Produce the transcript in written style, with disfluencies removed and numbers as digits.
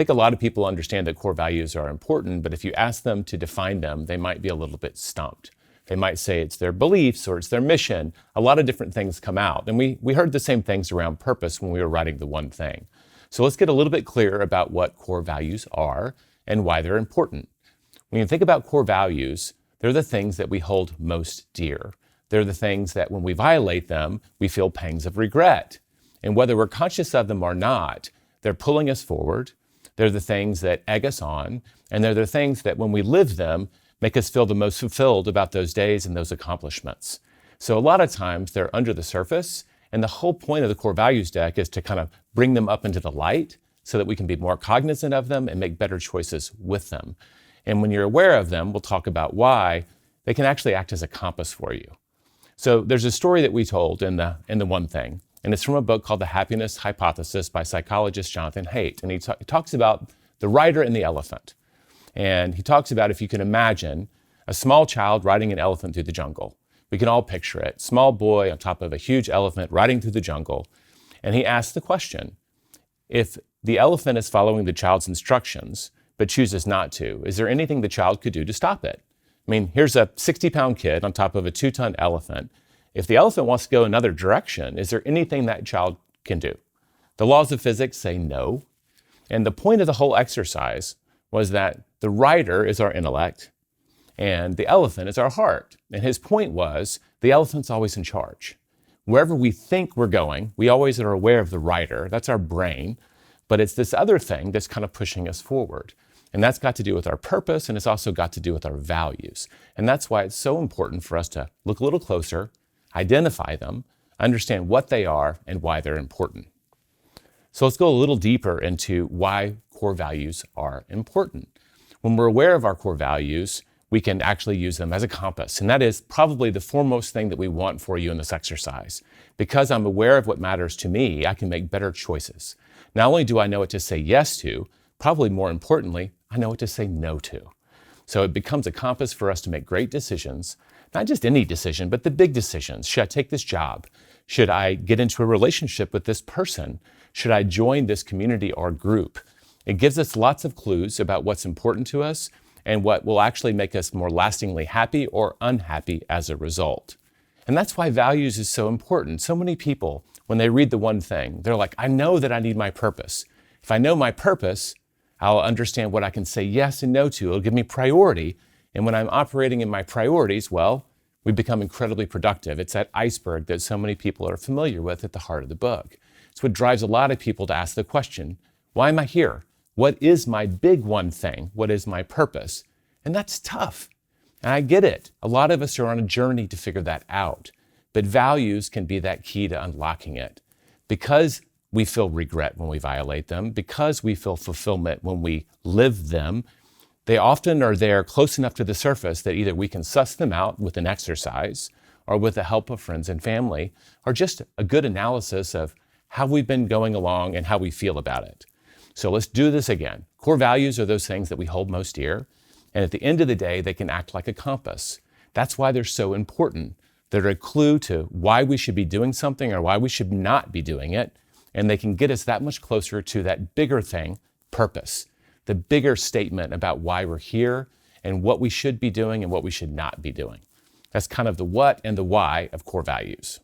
think a lot of people understand that core values are important, but if you ask them to define them, they might be a little bit stumped. They might say it's their beliefs or it's their mission. A lot of different things come out. And we heard the same things around purpose when we were writing The One Thing. So let's get a little bit clearer about what core values are and why they're important. When you think about core values, they're the things that we hold most dear. They're the things that when we violate them, we feel pangs of regret. And whether we're conscious of them or not, they're pulling us forward. They're the things that egg us on. And they're the things that when we live them, make us feel the most fulfilled about those days and those accomplishments. So a lot of times they're under the surface. And the whole point of the core values deck is to kind of bring them up into the light so that we can be more cognizant of them and make better choices with them. And when you're aware of them, we'll talk about why they can actually act as a compass for you. So there's a story that we told in the One Thing, and it's from a book called The Happiness Hypothesis by psychologist Jonathan Haidt. And he talks about the rider and the elephant. And he talks about if you can imagine a small child riding an elephant through the jungle. We can all picture it. Small boy on top of a huge elephant riding through the jungle. And he asks the question, if the elephant is following the child's instructions, but chooses not to, is there anything the child could do to stop it? I mean, here's a 60-pound kid on top of a 2-ton elephant. If the elephant wants to go another direction, is there anything that child can do? The laws of physics say no. And the point of the whole exercise was that the rider is our intellect and the elephant is our heart. And his point was the elephant's always in charge. Wherever we think we're going, we always are aware of the rider. That's our brain. But it's this other thing that's kind of pushing us forward. And that's got to do with our purpose, and it's also got to do with our values. And that's why it's so important for us to look a little closer, identify them, understand what they are and why they're important. So let's go a little deeper into why core values are important. When we're aware of our core values, we can actually use them as a compass. And that is probably the foremost thing that we want for you in this exercise. Because I'm aware of what matters to me, I can make better choices. Not only do I know what to say yes to, probably more importantly, I know what to say no to. So it becomes a compass for us to make great decisions, not just any decision, but the big decisions. Should I take this job? Should I get into a relationship with this person? Should I join this community or group? It gives us lots of clues about what's important to us and what will actually make us more lastingly happy or unhappy as a result. And that's why values is so important. So many people, when they read The One Thing, they're like, I know that I need my purpose. If I know my purpose, I'll understand what I can say yes and no to. It'll give me priority. And when I'm operating in my priorities, well, we become incredibly productive. It's that iceberg that so many people are familiar with at the heart of the book. It's what drives a lot of people to ask the question, why am I here? What is my big one thing? What is my purpose? And that's tough. And I get it. A lot of us are on a journey to figure that out. But values can be that key to unlocking it. Because we feel regret when we violate them, because we feel fulfillment when we live them, they often are there close enough to the surface that either we can suss them out with an exercise or with the help of friends and family, or just a good analysis of how we've been going along and how we feel about it. So let's do this again. Core values are those things that we hold most dear. And at the end of the day, they can act like a compass. That's why they're so important. They're a clue to why we should be doing something or why we should not be doing it. And they can get us that much closer to that bigger thing, purpose, the bigger statement about why we're here and what we should be doing and what we should not be doing. That's kind of the what and the why of core values.